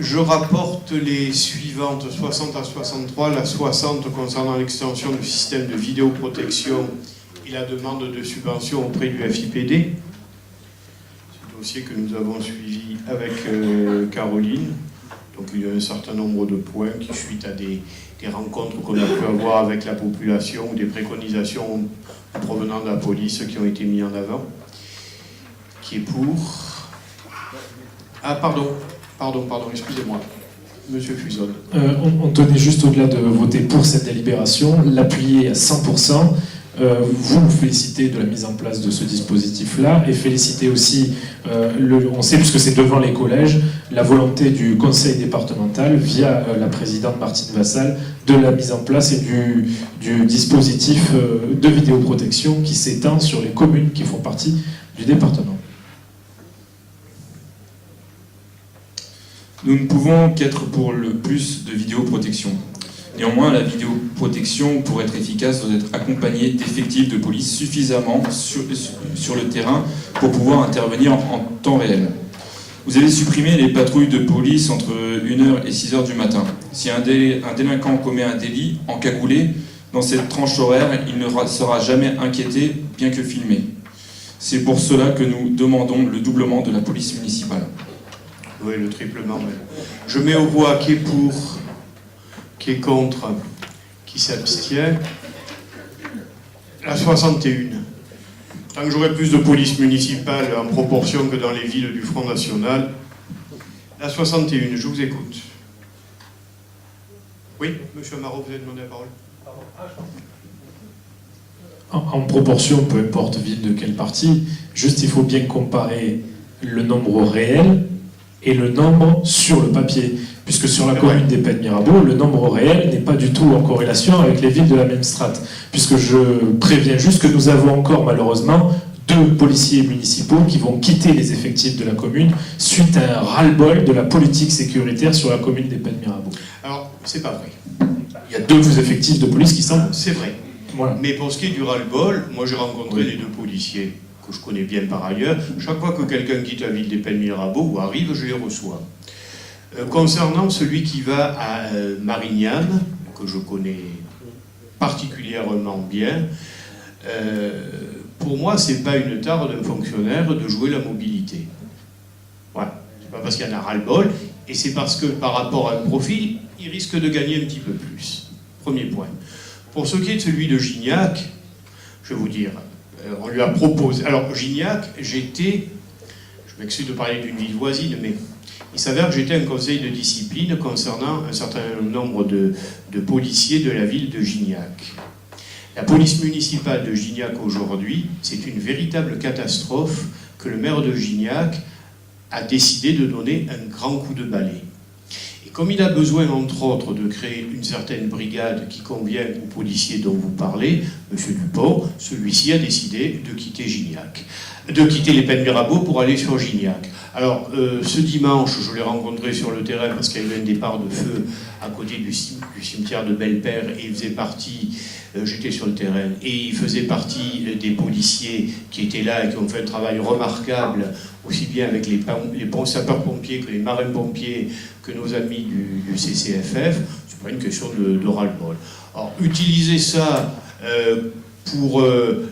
Je rapporte les suivantes, 60 à 63, la 60 concernant l'extension du système de vidéoprotection et la demande de subvention auprès du FIPD. C'est un dossier que nous avons suivi avec Caroline. Donc il y a un certain nombre de points qui, suite à des rencontres qu'on a pu avoir avec la population ou des préconisations provenant de la police qui ont été mis en avant. Qui est pour... Ah, pardon, excusez-moi. Monsieur Fusone. On tenait juste au-delà de voter pour cette délibération, l'appuyer à 100%. Vous félicitez de la mise en place de ce dispositif-là et félicitez aussi, on sait puisque c'est devant les collèges, la volonté du conseil départemental via la présidente Martine Vassal de la mise en place et du dispositif de vidéoprotection qui s'étend sur les communes qui font partie du département. Nous ne pouvons qu'être pour le plus de vidéoprotection. Néanmoins, la vidéoprotection, pour être efficace, doit être accompagnée d'effectifs de police suffisamment sur le terrain pour pouvoir intervenir en temps réel. Vous avez supprimé les patrouilles de police entre 1h et 6h du matin. Si un délinquant commet un délit encagoulé, dans cette tranche horaire, il ne sera jamais inquiété, bien que filmé. C'est pour cela que nous demandons le doublement de la police municipale. Oui, le triplement. Mais... Je mets aux voix qui est pour, qui est contre, qui s'abstient. La 61. Tant que j'aurai plus de police municipale en proportion que dans les villes du Front National. La 61, je vous écoute. Oui, monsieur Amaro, vous avez demandé la parole. En proportion, peu importe ville de quelle partie, juste il faut bien comparer le nombre réel et le nombre sur le papier. Puisque sur la commune des Pennes-Mirabeau, le nombre réel n'est pas du tout en corrélation avec les villes de la même strate. Puisque je préviens juste que nous avons encore malheureusement 2 policiers municipaux qui vont quitter les effectifs de la commune suite à un ras-le-bol de la politique sécuritaire sur la commune des Pennes-Mirabeau. Alors, c'est pas vrai. Il y a 2 effectifs de police qui sont... C'est vrai. Voilà. Mais pour ce qui est du ras-le-bol, moi j'ai rencontré les 2 policiers que je connais bien par ailleurs. Chaque fois que quelqu'un quitte la ville des Pennes-Mirabeau ou arrive, je les reçois. Concernant celui qui va à Marignane, que je connais particulièrement bien, pour moi, c'est pas une tare d'un fonctionnaire de jouer la mobilité. Voilà. C'est pas parce qu'il y en a ras-le-bol, et c'est parce que par rapport à un profil, il risque de gagner un petit peu plus. Premier point. Pour ce qui est de celui de Gignac, je vais vous dire, on lui a proposé... Alors, Gignac, je m'excuse de parler d'une ville voisine, mais il s'avère que j'étais un conseil de discipline concernant un certain nombre de policiers de la ville de Gignac. La police municipale de Gignac aujourd'hui, c'est une véritable catastrophe que le maire de Gignac a décidé de donner un grand coup de balai. Et comme il a besoin, entre autres, de créer une certaine brigade qui convient aux policiers dont vous parlez, M. Dupont, celui-ci a décidé de quitter Gignac, de quitter les Pennes-Mirabeau pour aller sur Gignac. Alors, ce dimanche, je l'ai rencontré sur le terrain parce qu'il y a eu un départ de feu à côté du cimetière de Belle-Père et il faisait partie, j'étais sur le terrain, et il faisait partie des policiers qui étaient là et qui ont fait un travail remarquable, aussi bien avec les sapeurs-pompiers que les marins-pompiers, que nos amis du CCFF. C'est pas une question de ras-le-bol. Alors, utiliser ça pour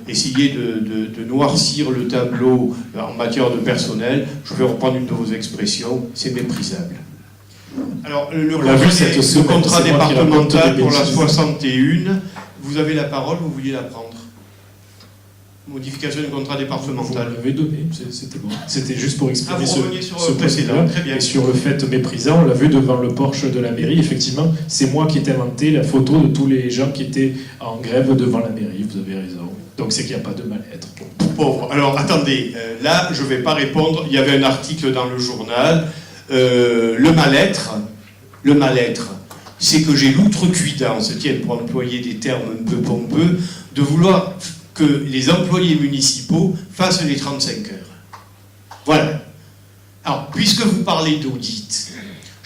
essayer de noircir le tableau en matière de personnel, je vais reprendre une de vos expressions, c'est méprisable. Alors, le contrat départemental pour la 61, vous avez la parole, vous vouliez la prendre? Modification du contrat départemental. Vous l'avez donné, c'était bon. C'était juste pour exprimer ce précédent. Très bien. Et sur le fait méprisant, on l'a vu devant le porche de la mairie, effectivement, c'est moi qui ai inventé la photo de tous les gens qui étaient en grève devant la mairie, vous avez raison. Donc c'est qu'il n'y a pas de mal-être. Pauvre. Alors attendez, là je ne vais pas répondre, il y avait un article dans le journal, le mal-être, c'est que j'ai l'outrecuidance, tiens, pour employer des termes un peu pompeux, de vouloir que les employés municipaux fassent les 35 heures. Voilà. Alors, puisque vous parlez d'audit,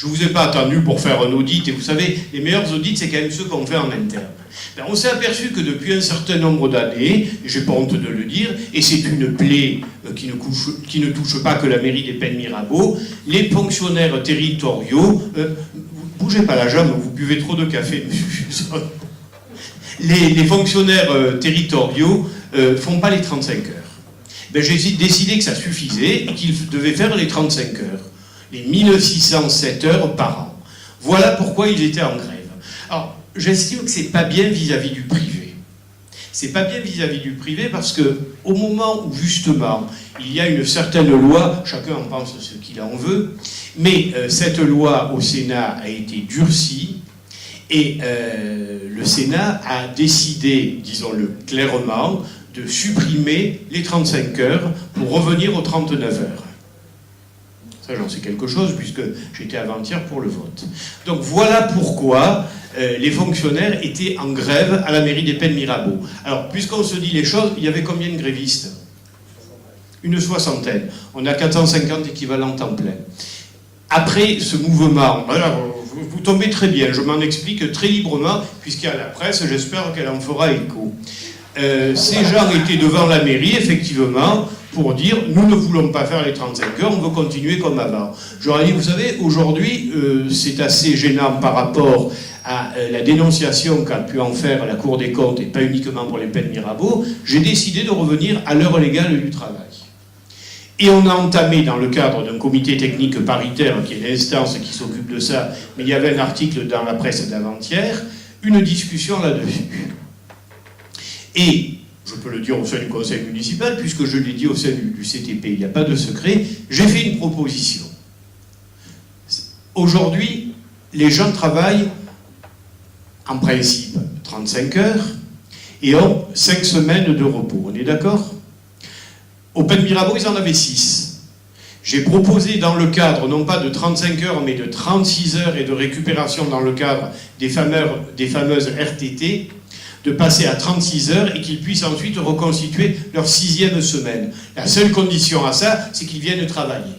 Je ne vous ai pas attendu pour faire un audit, et vous savez, les meilleurs audits, c'est quand même ceux qu'on fait en interne. Ben, on s'est aperçu que depuis un certain nombre d'années, et j'ai pas honte de le dire, et c'est une plaie qui ne touche pas que la mairie des Pennes Mirabeau, les fonctionnaires territoriaux, bougez pas la jambe, vous buvez trop de café, monsieur. Les fonctionnaires territoriaux font pas les 35 heures. Ben, j'ai décidé que ça suffisait et qu'ils devaient faire les 35 heures. Les 1607 heures par an. Voilà pourquoi ils étaient en grève. Alors, j'estime que c'est pas bien vis-à-vis du privé. C'est pas bien vis-à-vis du privé parce que au moment où justement il y a une certaine loi, chacun en pense ce qu'il en veut, mais cette loi au Sénat a été durcie et le Sénat a décidé, disons-le clairement, de supprimer les 35 heures pour revenir aux 39 heures. Ça, j'en sais quelque chose, puisque j'étais avant-hier pour le vote. Donc voilà pourquoi les fonctionnaires étaient en grève à la mairie des Pennes Mirabeau. Alors, puisqu'on se dit les choses, il y avait combien de grévistes? Une soixantaine. On a 450 équivalents temps plein. Après ce mouvement, voilà, vous tombez très bien, je m'en explique très librement, puisqu'il y a la presse, j'espère qu'elle en fera écho. Ces gens étaient devant la mairie, effectivement, pour dire « nous ne voulons pas faire les 35 heures, on veut continuer comme avant ». J'aurais dit, vous savez, aujourd'hui, c'est assez gênant par rapport à la dénonciation qu'a pu en faire la Cour des comptes, et pas uniquement pour les Pennes Mirabeau, j'ai décidé de revenir à l'heure légale du travail. Et on a entamé, dans le cadre d'un comité technique paritaire, qui est l'instance qui s'occupe de ça, mais il y avait un article dans la presse d'avant-hier, une discussion là-dessus. Et, je peux le dire au sein du conseil municipal, puisque je l'ai dit au sein du CTP, il n'y a pas de secret, j'ai fait une proposition. Aujourd'hui, les gens travaillent, en principe, 35 heures, et ont 5 semaines de repos. On est d'accord ? Au Pennes Mirabeau, ils en avaient 6. J'ai proposé dans le cadre, non pas de 35 heures, mais de 36 heures et de récupération dans le cadre des fameuses RTT, de passer à 36 heures et qu'ils puissent ensuite reconstituer leur 6e semaine. La seule condition à ça, c'est qu'ils viennent travailler.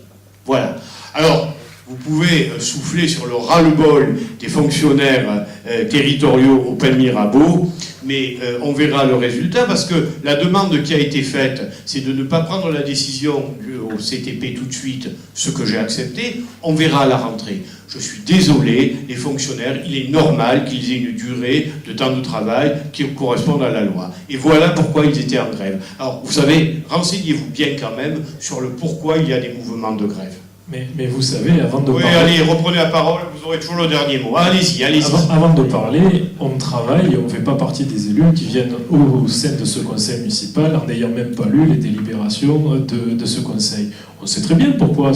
Voilà. Alors, vous pouvez souffler sur le ras-le-bol des fonctionnaires territoriaux au Pennes Mirabeau, mais on verra le résultat, parce que la demande qui a été faite, c'est de ne pas prendre la décision au CTP tout de suite, ce que j'ai accepté. On verra à la rentrée. Je suis désolé, les fonctionnaires, il est normal qu'ils aient une durée de temps de travail qui corresponde à la loi. Et voilà pourquoi ils étaient en grève. Alors, vous savez, renseignez-vous bien quand même sur le pourquoi il y a des mouvements de grève. Mais vous savez, avant de parler... Oui, allez, reprenez la parole, vous aurez toujours le dernier mot. Allez-y, allez-y. Avant de parler, on travaille et on ne fait pas partie des élus qui viennent au sein de ce conseil municipal en n'ayant même pas lu les délibérations de ce conseil. On sait très bien pourquoi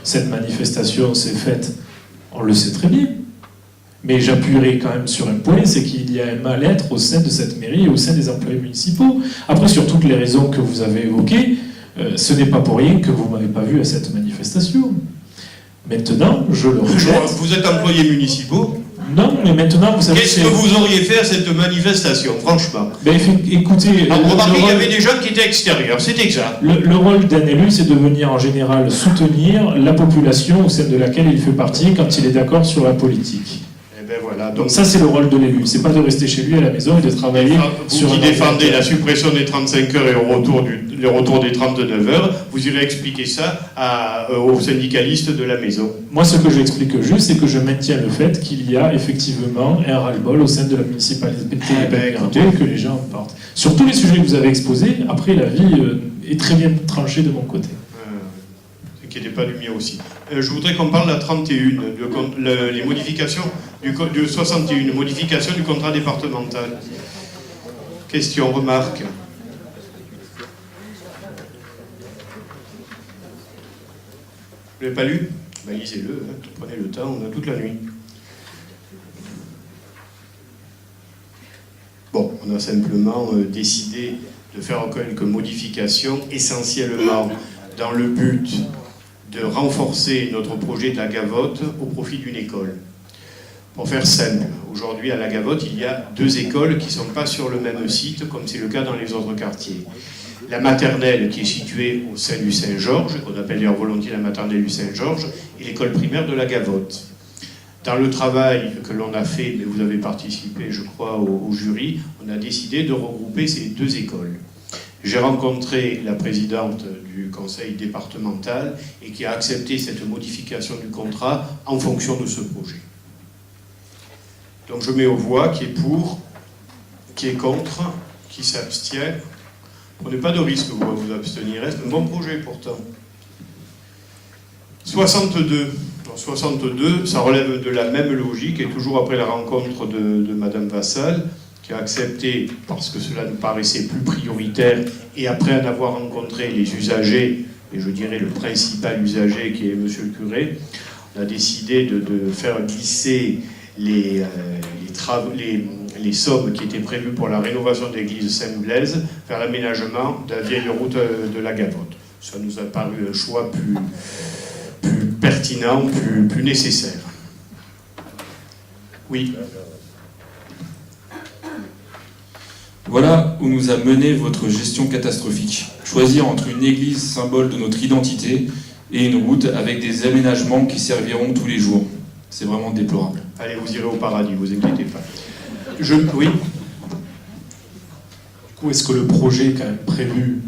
cette manifestation s'est faite. On le sait très bien. Mais j'appuierai quand même sur un point, c'est qu'il y a un mal-être au sein de cette mairie et au sein des employés municipaux. Après, sur toutes les raisons que vous avez évoquées, ce n'est pas pour rien que vous ne m'avez pas vu à cette manifestation. Maintenant, je le rejette. Vous êtes employés municipaux ? Non, mais maintenant, vous savez... Qu'est-ce que vous auriez fait à cette manifestation, franchement ? Ben, écoutez... Remarquez, il y avait des gens qui étaient extérieurs, c'était ça. Le rôle d'un élu, c'est de venir en général soutenir la population au sein de laquelle il fait partie quand il est d'accord sur la politique. Ben voilà, donc ça, c'est le rôle de l'élu. C'est pas de rester chez lui à la maison et de travailler sur... Vous qui défendez la suppression des 35 heures et le retour des 39 heures, vous irez expliquer ça aux syndicalistes de la maison. Moi, ce que j'explique juste, c'est que je maintiens le fait qu'il y a effectivement un ras-le-bol au sein de la municipalité et que les gens en partent. Sur tous les sujets que vous avez exposés, après, la vie est très bien tranchée de mon côté. N'inquiétez pas du mien aussi. Je voudrais qu'on parle de la 31, les modifications du 61, modification du contrat départemental. Question, remarque. Vous l'avez pas lu ? Ben, lisez-le, hein, prenez le temps, on a toute la nuit. Bon, on a simplement décidé de faire quelques modifications, essentiellement dans le but de renforcer notre projet de la Gavotte au profit d'une école. Pour faire simple, aujourd'hui à la Gavotte, il y a 2 écoles qui ne sont pas sur le même site, comme c'est le cas dans les autres quartiers. la maternelle qui est située au sein du Saint-Georges, qu'on appelle d'ailleurs volontiers la maternelle du Saint-Georges, et l'école primaire de la Gavotte. Dans le travail que l'on a fait, mais vous avez participé, je crois, au jury, on a décidé de regrouper ces deux écoles. J'ai rencontré la présidente du conseil départemental et qui a accepté cette modification du contrat en fonction de ce projet. Donc je mets aux voix qui est pour, qui est contre, qui s'abstient. Prenez pas de risque vous à vous abstenir, c'est un bon projet pourtant. 62. En 62, ça relève de la même logique et toujours après la rencontre de Madame Vassal, qui a accepté parce que cela nous paraissait plus prioritaire et après en avoir rencontré les usagers, et je dirais le principal usager qui est Monsieur le curé, on a décidé de faire glisser les sommes qui étaient prévues pour la rénovation de l'église Saint-Blaise vers l'aménagement de la vieille route de la Gavotte. Ça nous a paru un choix plus pertinent, plus nécessaire. Oui. Voilà où nous a mené votre gestion catastrophique. Choisir entre une église symbole de notre identité et une route avec des aménagements qui serviront tous les jours. C'est vraiment déplorable. Allez, vous irez au paradis, vous inquiétez pas. Oui. Du coup, est-ce que le projet est quand même prévu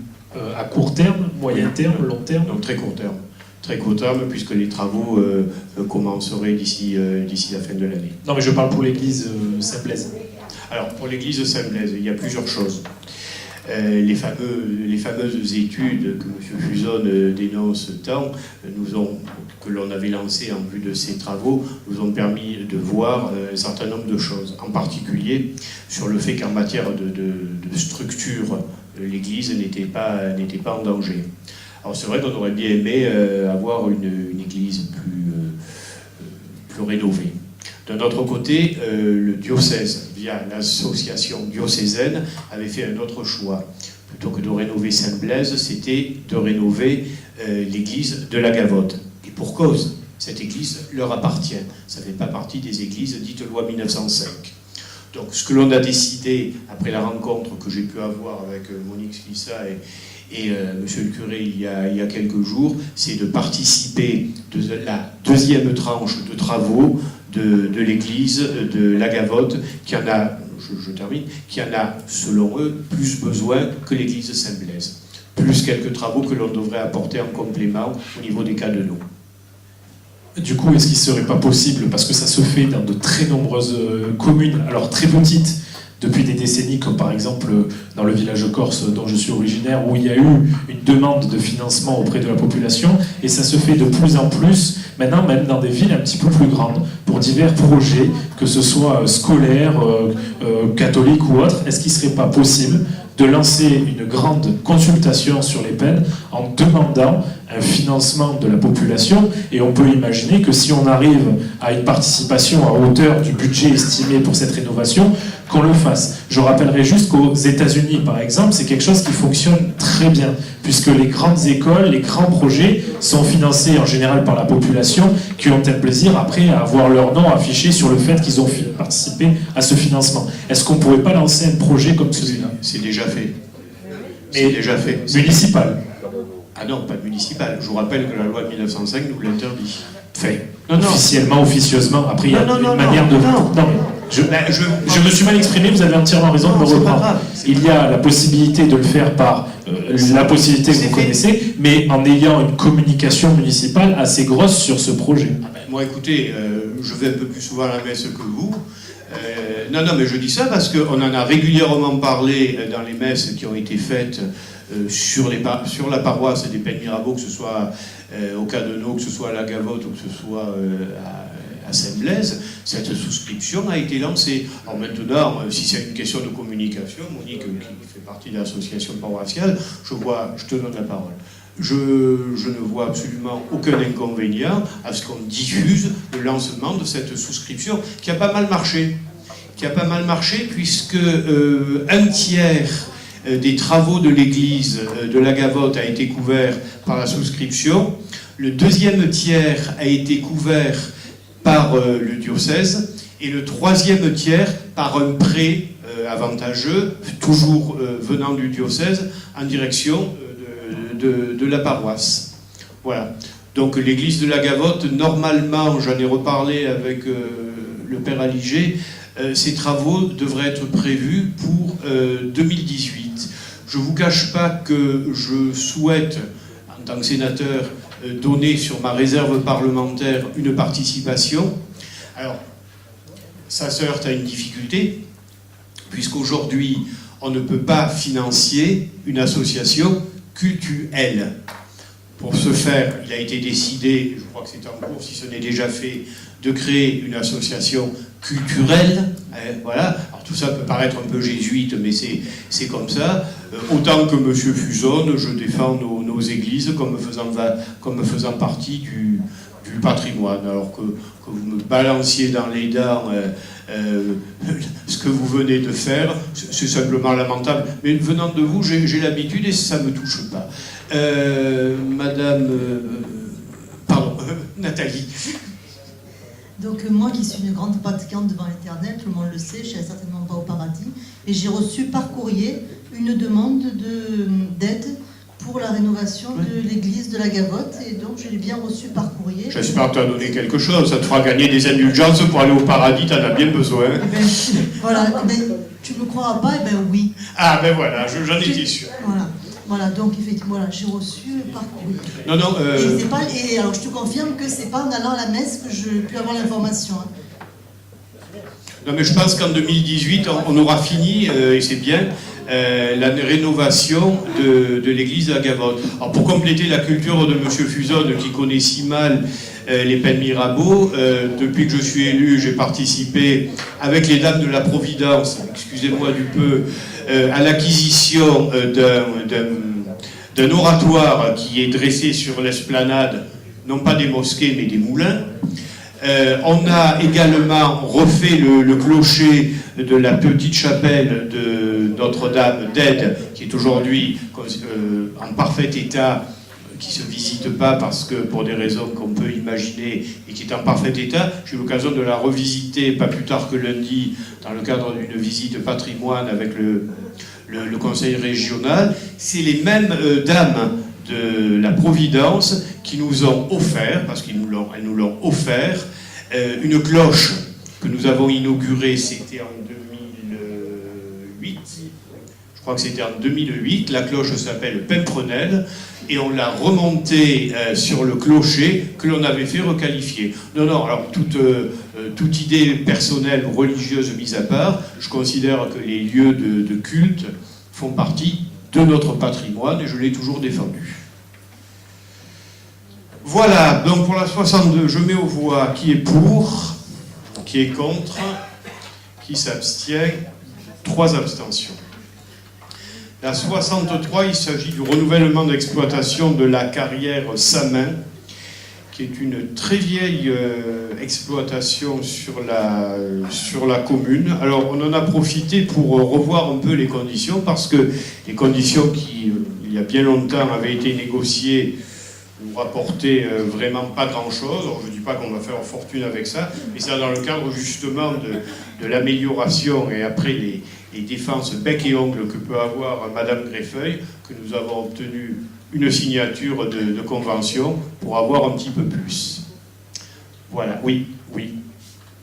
à court terme, moyen terme, long terme? Donc très court terme. Très court terme, puisque les travaux commenceraient d'ici la fin de l'année. Non, mais je parle pour l'église Saint-Blaise. Alors, pour l'église Saint-Blaise, il y a plusieurs choses. Les fameuses études que M. Fusone dénonce tant, que l'on avait lancées en vue de ces travaux, nous ont permis de voir un certain nombre de choses. En particulier, sur le fait qu'en matière de structure, l'église n'était pas en danger. Alors c'est vrai qu'on aurait bien aimé avoir une église plus rénovée. D'un autre côté, le diocèse, via l'association diocésaine, avait fait un autre choix. Plutôt que de rénover Saint-Blaise, c'était de rénover l'église de la Gavotte. Et pour cause, cette église leur appartient. Ça ne fait pas partie des églises dites loi 1905. Donc ce que l'on a décidé, après la rencontre que j'ai pu avoir avec Monique Slissa et Monsieur le curé il y a quelques jours, c'est de participer de la deuxième tranche de travaux de l'église de la Gavotte, qui en a, je termine, qui en a, selon eux, plus besoin que l'église Saint-Blaise. Plus quelques travaux que l'on devrait apporter en complément au niveau des canaux. Du coup, est-ce qu'il ne serait pas possible, parce que ça se fait dans de très nombreuses communes, alors très petites, depuis des décennies, comme par exemple dans le village corse dont je suis originaire, où il y a eu une demande de financement auprès de la population, et ça se fait de plus en plus, maintenant même dans des villes un petit peu plus grandes, pour divers projets, que ce soit scolaires, catholiques ou autres. Est-ce qu'il ne serait pas possible de lancer une grande consultation sur les peines en demandant un financement de la population, et on peut imaginer que si on arrive à une participation à hauteur du budget estimé pour cette rénovation, qu'on le fasse. Je rappellerai juste qu'aux États-Unis, par exemple, c'est quelque chose qui fonctionne très bien, puisque les grandes écoles, les grands projets sont financés en général par la population, qui ont un plaisir après à avoir leur nom affiché sur le fait qu'ils ont participé à ce financement. Est-ce qu'on ne pourrait pas lancer un projet comme celui-là? C'est déjà fait. C'est déjà fait. Municipal? Ah non, pas municipal. Je vous rappelle que la loi de 1905 nous l'interdit. Fait. Officiellement, officieusement. Après, il y a une manière de... Non, mais je me suis mal exprimé, vous avez entièrement raison de me reprendre. Il y a la possibilité de le faire par la possibilité que vous connaissez, mais en ayant une communication municipale assez grosse sur ce projet. Moi, écoutez, je vais un peu plus souvent à la messe que vous. Non, mais je dis ça parce qu'on en a régulièrement parlé dans les messes qui ont été faites sur la paroisse des Pennes Mirabeau, que ce soit au Cadeneau, que ce soit à la Gavotte ou que ce soit à Saint-Blaise. Cette souscription a été lancée. Alors maintenant, si c'est une question de communication, Monique, qui fait partie de l'association paroissiale, je te donne la parole. Je ne vois absolument aucun inconvénient à ce qu'on diffuse le lancement de cette souscription qui a pas mal marché. Puisque un tiers des travaux de l'église de la Gavotte a été couvert par la souscription. Le deuxième tiers a été couvert par le diocèse et le troisième tiers par un prêt avantageux, toujours venant du diocèse, en direction de la paroisse. Voilà. Donc l'église de la Gavotte, normalement, j'en ai reparlé avec le père Aligé, ces travaux devraient être prévus pour 2018. Je ne vous cache pas que je souhaite, en tant que sénateur, donner sur ma réserve parlementaire une participation. Alors, ça se heurte à une difficulté, puisqu'aujourd'hui, on ne peut pas financer une association cultuelle. Pour ce faire, il a été décidé, je crois que c'est en cours, si ce n'est déjà fait, de créer une association culturelle. Voilà. Alors tout ça peut paraître un peu jésuite, mais c'est comme ça. Autant que M. Fusone, je défends nos églises comme faisant partie du patrimoine. Alors que vous me balanciez dans les dents ce que vous venez de faire, c'est simplement lamentable. Mais venant de vous, j'ai l'habitude et ça ne me touche pas. Madame... pardon, Nathalie. Donc moi qui suis une grande pratiquante devant l'Éternel, tout le monde le sait, je ne serai certainement pas au paradis, et j'ai reçu par courrier une demande d'aide pour la rénovation de l'église de la Gavotte, et donc je l'ai bien reçu par courrier. J'espère que tu as donné quelque chose, ça te fera gagner des indulgences pour aller au paradis, tu en as bien besoin. Eh ben, voilà, eh ben, tu ne me croiras pas, eh ben oui. Ah ben voilà, j'en étais sûr. Voilà, donc effectivement, voilà, j'ai reçu par courrier. Non, Et alors je te confirme que c'est pas en allant à la messe que je peux avoir l'information. Hein. Non mais je pense qu'en 2018, on aura fini, et c'est bien, la rénovation de l'église de la Gavotte. Alors pour compléter la culture de M. Fusone, qui connaît si mal les peines Mirabeau, depuis que je suis élu, j'ai participé avec les Dames de la Providence, excusez-moi du peu, à l'acquisition d'un oratoire qui est dressé sur l'esplanade, non pas des mosquées mais des moulins. On a également refait le clocher de la petite chapelle de Notre-Dame d'Aide, qui est aujourd'hui en parfait état, qui ne se visite pas parce que pour des raisons qu'on peut imaginer, et qui est en parfait état. J'ai eu l'occasion de la revisiter pas plus tard que lundi dans le cadre d'une visite patrimoine avec le conseil régional. C'est les mêmes dames de la Providence qui nous ont offert, parce qu'elles nous l'ont offert, une cloche que nous avons inaugurée, c'était en 2008. Je crois que c'était en 2008. La cloche s'appelle Pimprenelle et on l'a remontée sur le clocher que l'on avait fait requalifier. Non, alors toute idée personnelle ou religieuse mise à part, je considère que les lieux de culte font partie de notre patrimoine et je l'ai toujours défendu. Voilà, donc pour la 62, je mets aux voix qui est pour, qui est contre, qui s'abstient, 3 abstentions. La 63, il s'agit du renouvellement d'exploitation de la carrière Samin, qui est une très vieille exploitation sur la commune. Alors on en a profité pour revoir un peu les conditions, parce que les conditions qui, il y a bien longtemps, avaient été négociées, nous rapportaient vraiment pas grand-chose. Je ne dis pas qu'on va faire fortune avec ça, mais c'est dans le cadre justement de l'amélioration et après les défenses bec et ongle que peut avoir Madame Greffeuil, que nous avons obtenu une signature de convention pour avoir un petit peu plus. Voilà, oui.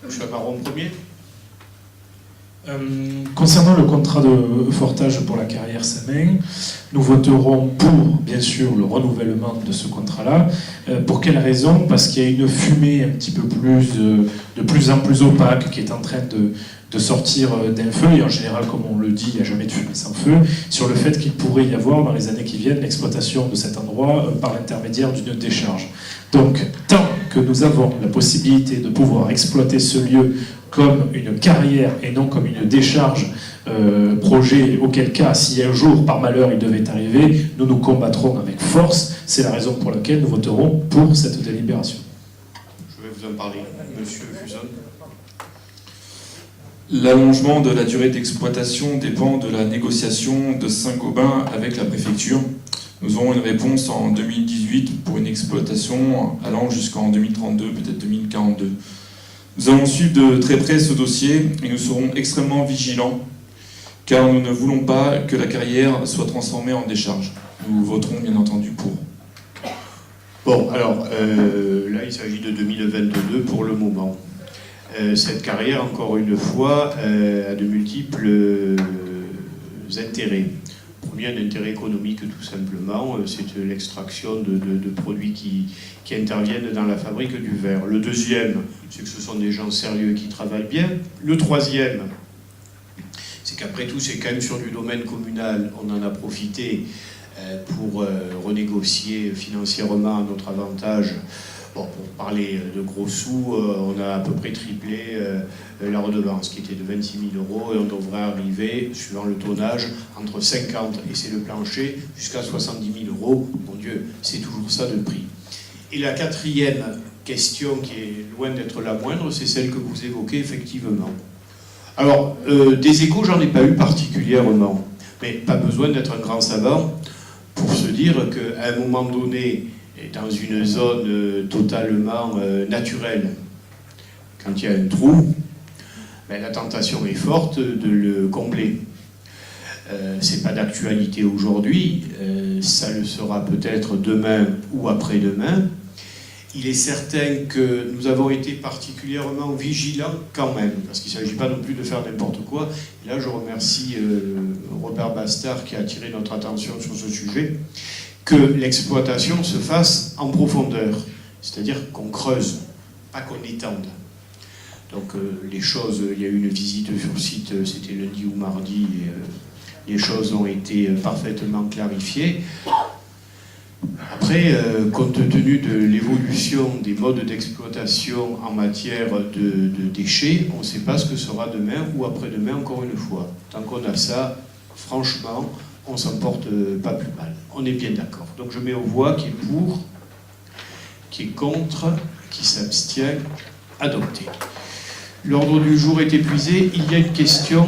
Monsieur Amaron, premier. Concernant le contrat de fortage pour la carrière Samin, nous voterons pour, bien sûr, le renouvellement de ce contrat-là. Pour quelle raison? Parce qu'il y a une fumée un petit peu plus, de plus en plus opaque qui est en train de sortir d'un feu, et en général, comme on le dit, il n'y a jamais de fumée sans feu, sur le fait qu'il pourrait y avoir, dans les années qui viennent, l'exploitation de cet endroit par l'intermédiaire d'une décharge. Donc, tant que nous avons la possibilité de pouvoir exploiter ce lieu comme une carrière et non comme une décharge projet, auquel cas, si un jour, par malheur, il devait arriver, nous nous combattrons avec force. C'est la raison pour laquelle nous voterons pour cette délibération. Je vais vous en parler. Monsieur Fusone. L'allongement de la durée d'exploitation dépend de la négociation de Saint-Gobain avec la préfecture. Nous aurons une réponse en 2018 pour une exploitation allant jusqu'en 2032, peut-être 2042. Nous allons suivre de très près ce dossier et nous serons extrêmement vigilants car nous ne voulons pas que la carrière soit transformée en décharge. Nous voterons bien entendu pour. Bon, alors, là, il s'agit de 2022 pour le moment. Cette carrière, encore une fois, a de multiples intérêts. Premier, un intérêt économique, tout simplement, c'est l'extraction de produits qui interviennent dans la fabrique du verre. Le deuxième, c'est que ce sont des gens sérieux qui travaillent bien. Le troisième, c'est qu'après tout, c'est quand même sur du domaine communal, on en a profité pour renégocier financièrement à notre avantage. Bon, pour parler de gros sous, on a à peu près triplé la redevance, qui était de 26 000 €, et on devrait arriver, suivant le tonnage, entre 50, et c'est le plancher, jusqu'à 70 000 €. Mon Dieu, c'est toujours ça de prix. Et la quatrième question, qui est loin d'être la moindre, c'est celle que vous évoquez effectivement. Alors, des échos, j'en ai pas eu particulièrement, mais pas besoin d'être un grand savant pour se dire qu'à un moment donné, dans une zone totalement naturelle, quand il y a un trou, ben, la tentation est forte de le combler. C'est pas d'actualité aujourd'hui, ça le sera peut-être demain ou après-demain. Il est certain que nous avons été particulièrement vigilants quand même, parce qu'il ne s'agit pas non plus de faire n'importe quoi. Et là, je remercie Robert Bastard qui a attiré notre attention sur ce sujet, que l'exploitation se fasse en profondeur, c'est-à-dire qu'on creuse, pas qu'on étende. Donc les choses, il y a eu une visite sur site, c'était lundi ou mardi, et les choses ont été parfaitement clarifiées. Après, compte tenu de l'évolution des modes d'exploitation en matière de déchets, on ne sait pas ce que sera demain ou après-demain, encore une fois. Tant qu'on a ça, franchement, on ne s'en porte pas plus mal. On est bien d'accord. Donc je mets aux voix qui est pour, qui est contre, qui s'abstient, adopté. L'ordre du jour est épuisé. Il y a une question